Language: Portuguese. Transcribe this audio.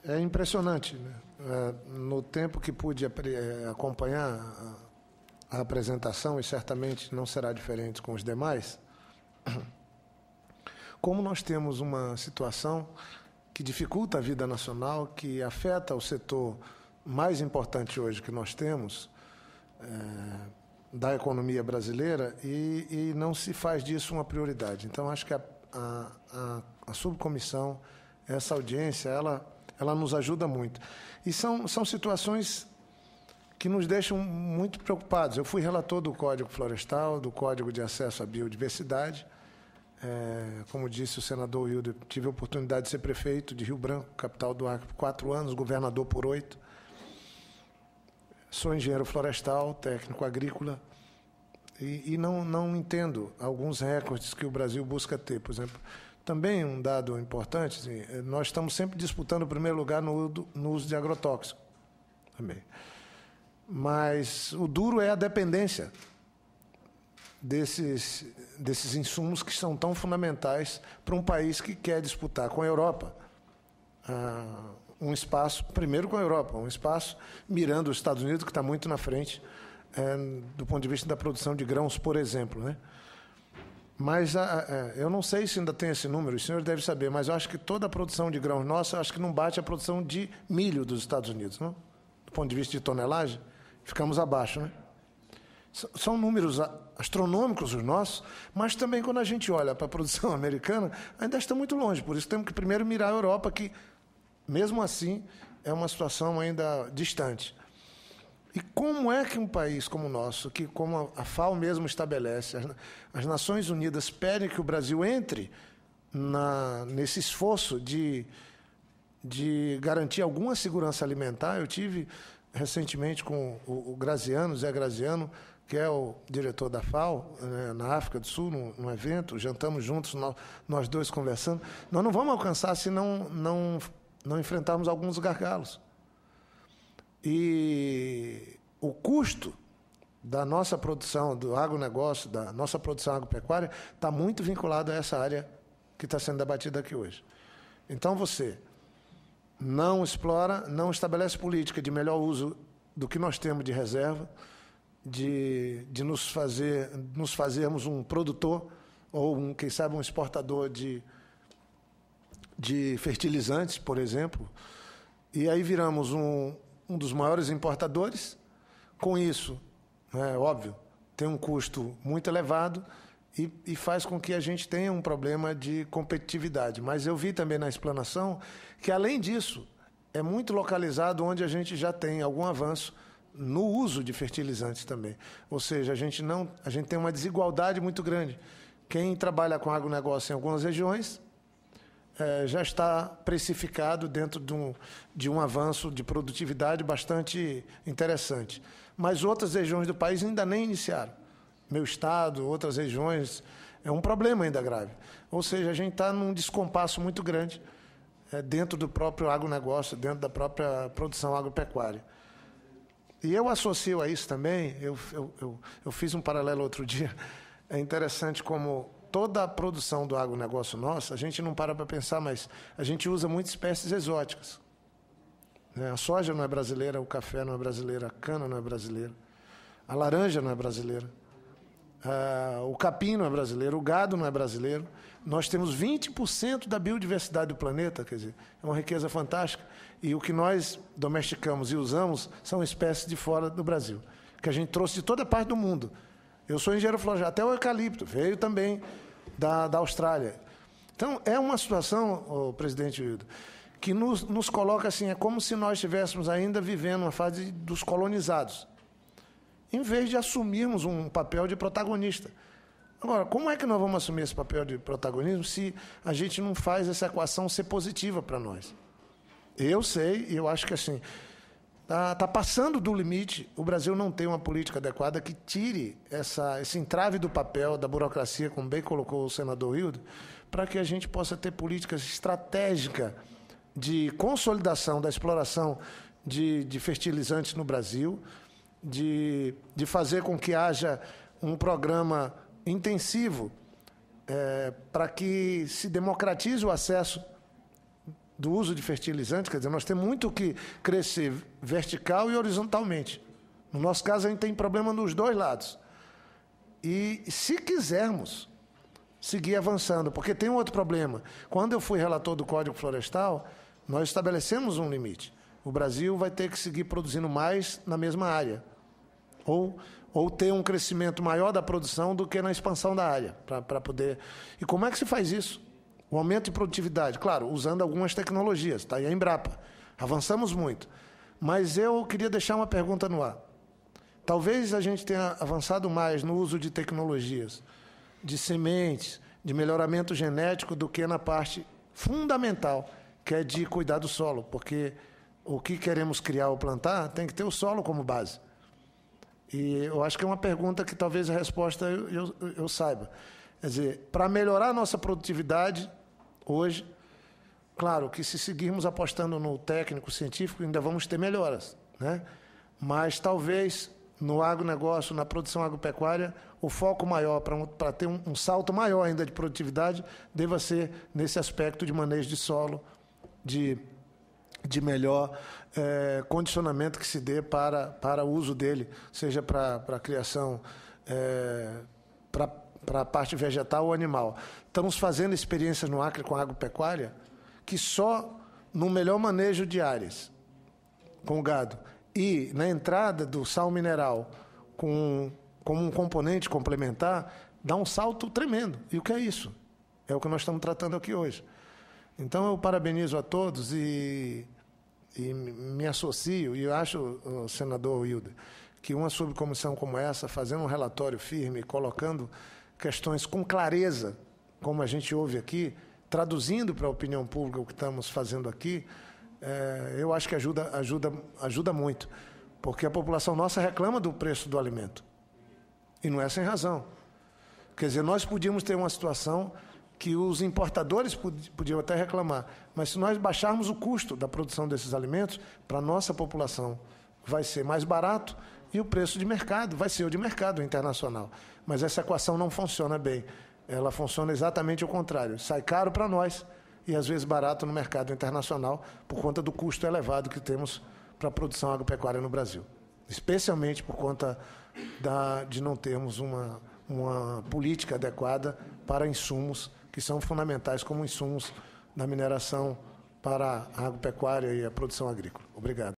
É impressionante, né? No tempo que pude acompanhar a apresentação, e certamente não será diferente com os demais, como nós temos uma situação que dificulta a vida nacional, que afeta o setor mais importante hoje que nós temos, da economia brasileira, e não se faz disso uma prioridade. Então, acho que a subcomissão, essa audiência, ela nos ajuda muito. E são situações que nos deixam muito preocupados. Eu fui relator do Código Florestal, do Código de Acesso à Biodiversidade. Como disse o senador Hildo, tive a oportunidade de ser prefeito de Rio Branco, capital do Acre, por 4 anos, governador por 8. Sou engenheiro florestal, técnico agrícola, e não entendo alguns recordes que o Brasil busca ter. Por exemplo, também um dado importante, assim, nós estamos sempre disputando o primeiro lugar no uso de agrotóxicos. Também. Mas o duro é a dependência desses insumos que são tão fundamentais para um país que quer disputar com a Europa um espaço, primeiro com a Europa, um espaço mirando os Estados Unidos, que está muito na frente do ponto de vista da produção de grãos, por exemplo, né? Mas eu não sei se ainda tem esse número, o senhor deve saber, mas eu acho que toda a produção de grãos nossa, acho que não bate a produção de milho dos Estados Unidos, não? Do ponto de vista de tonelagem, ficamos abaixo, né? São números astronômicos os nossos, mas também quando a gente olha para a produção americana, ainda está muito longe. Por isso temos que primeiro mirar a Europa, que, mesmo assim, é uma situação ainda distante. E como é que um país como o nosso, que, como a FAO mesmo estabelece, as Nações Unidas pedem que o Brasil entre nesse esforço de garantir alguma segurança alimentar? Eu tive recentemente com o Graziano, Zé Graziano, que é o diretor da FAO, né, na África do Sul, num evento, jantamos juntos, nós dois conversando. Nós não vamos alcançar se não enfrentarmos alguns gargalos. E o custo da nossa produção, do agronegócio, da nossa produção agropecuária, está muito vinculado a essa área que está sendo debatida aqui hoje. Então, você não explora, não estabelece política de melhor uso do que nós temos de reserva, de nos fazermos um produtor ou, quem sabe, um exportador de fertilizantes, por exemplo, e aí viramos um dos maiores importadores. Com isso, é óbvio, tem um custo muito elevado e faz com que a gente tenha um problema de competitividade. Mas eu vi também na explanação que, além disso, é muito localizado onde a gente já tem algum avanço no uso de fertilizantes também. Ou seja, a gente tem uma desigualdade muito grande. Quem trabalha com agronegócio em algumas regiões já está precificado dentro de um avanço de produtividade bastante interessante. Mas outras regiões do país ainda nem iniciaram. Meu estado, outras regiões, é um problema ainda grave. Ou seja, a gente está num descompasso muito grande dentro do próprio agronegócio, dentro da própria produção agropecuária. E eu associo a isso também, eu fiz um paralelo outro dia, é interessante como toda a produção do agronegócio nosso, a gente não para pensar, mas a gente usa muitas espécies exóticas. A soja não é brasileira, o café não é brasileiro, a cana não é brasileira, a laranja não é brasileira, o capim não é brasileiro, o gado não é brasileiro. Nós temos 20% da biodiversidade do planeta, quer dizer, é uma riqueza fantástica. E o que nós domesticamos e usamos são espécies de fora do Brasil, que a gente trouxe de toda parte do mundo. Eu sou engenheiro florestal, até o eucalipto veio também da Austrália. Então, é uma situação, presidente Wildo, que nos coloca assim, é como se nós estivéssemos ainda vivendo uma fase dos colonizados, em vez de assumirmos um papel de protagonista. Agora, como é que nós vamos assumir esse papel de protagonismo se a gente não faz essa equação ser positiva para nós? Eu sei, e eu acho que assim, está passando do limite. O Brasil não tem uma política adequada que tire esse entrave do papel da burocracia, como bem colocou o senador Hildo, para que a gente possa ter políticas estratégicas de consolidação da exploração de fertilizantes no Brasil, de fazer com que haja um programa intensivo para que se democratize o acesso do uso de fertilizantes, quer dizer, nós temos muito que crescer vertical e horizontalmente. No nosso caso, a gente tem problema nos dois lados. E se quisermos seguir avançando, porque tem um outro problema. Quando eu fui relator do Código Florestal, nós estabelecemos um limite. O Brasil vai ter que seguir produzindo mais na mesma área. Ou ter um crescimento maior da produção do que na expansão da área, para poder... E como é que se faz isso? O aumento de produtividade, claro, usando algumas tecnologias, está aí a Embrapa. Avançamos muito. Mas eu queria deixar uma pergunta no ar. Talvez a gente tenha avançado mais no uso de tecnologias, de sementes, de melhoramento genético, do que na parte fundamental, que é de cuidar do solo, porque o que queremos criar ou plantar tem que ter o solo como base. E eu acho que é uma pergunta que talvez a resposta eu saiba. Quer dizer, para melhorar a nossa produtividade hoje, claro que se seguirmos apostando no técnico científico, ainda vamos ter melhoras, né? Mas talvez no agronegócio, na produção agropecuária, o foco maior para ter um salto maior ainda de produtividade deva ser nesse aspecto de manejo de solo, de melhor condicionamento que se dê para o uso dele, seja para a criação, para a parte vegetal ou animal. Estamos fazendo experiências no Acre com a agropecuária que só no melhor manejo de áreas com o gado e na entrada do sal mineral como um componente complementar, dá um salto tremendo. E o que é isso? É o que nós estamos tratando aqui hoje. Então, eu parabenizo a todos e me associo, e eu acho, senador Wilder, que uma subcomissão como essa, fazendo um relatório firme, colocando questões com clareza, como a gente ouve aqui, traduzindo para a opinião pública o que estamos fazendo aqui, eu acho que ajuda muito, porque a população nossa reclama do preço do alimento. E não é sem razão. Quer dizer, nós podíamos ter uma situação que os importadores podiam até reclamar, mas se nós baixarmos o custo da produção desses alimentos, para a nossa população vai ser mais barato e o preço de mercado vai ser o de mercado internacional. Mas essa equação não funciona bem. Ela funciona exatamente o contrário. Sai caro para nós e às vezes barato no mercado internacional por conta do custo elevado que temos para a produção agropecuária no Brasil. Especialmente por conta de não termos uma política adequada para insumos que são fundamentais como insumos da mineração para a agropecuária e a produção agrícola. Obrigado.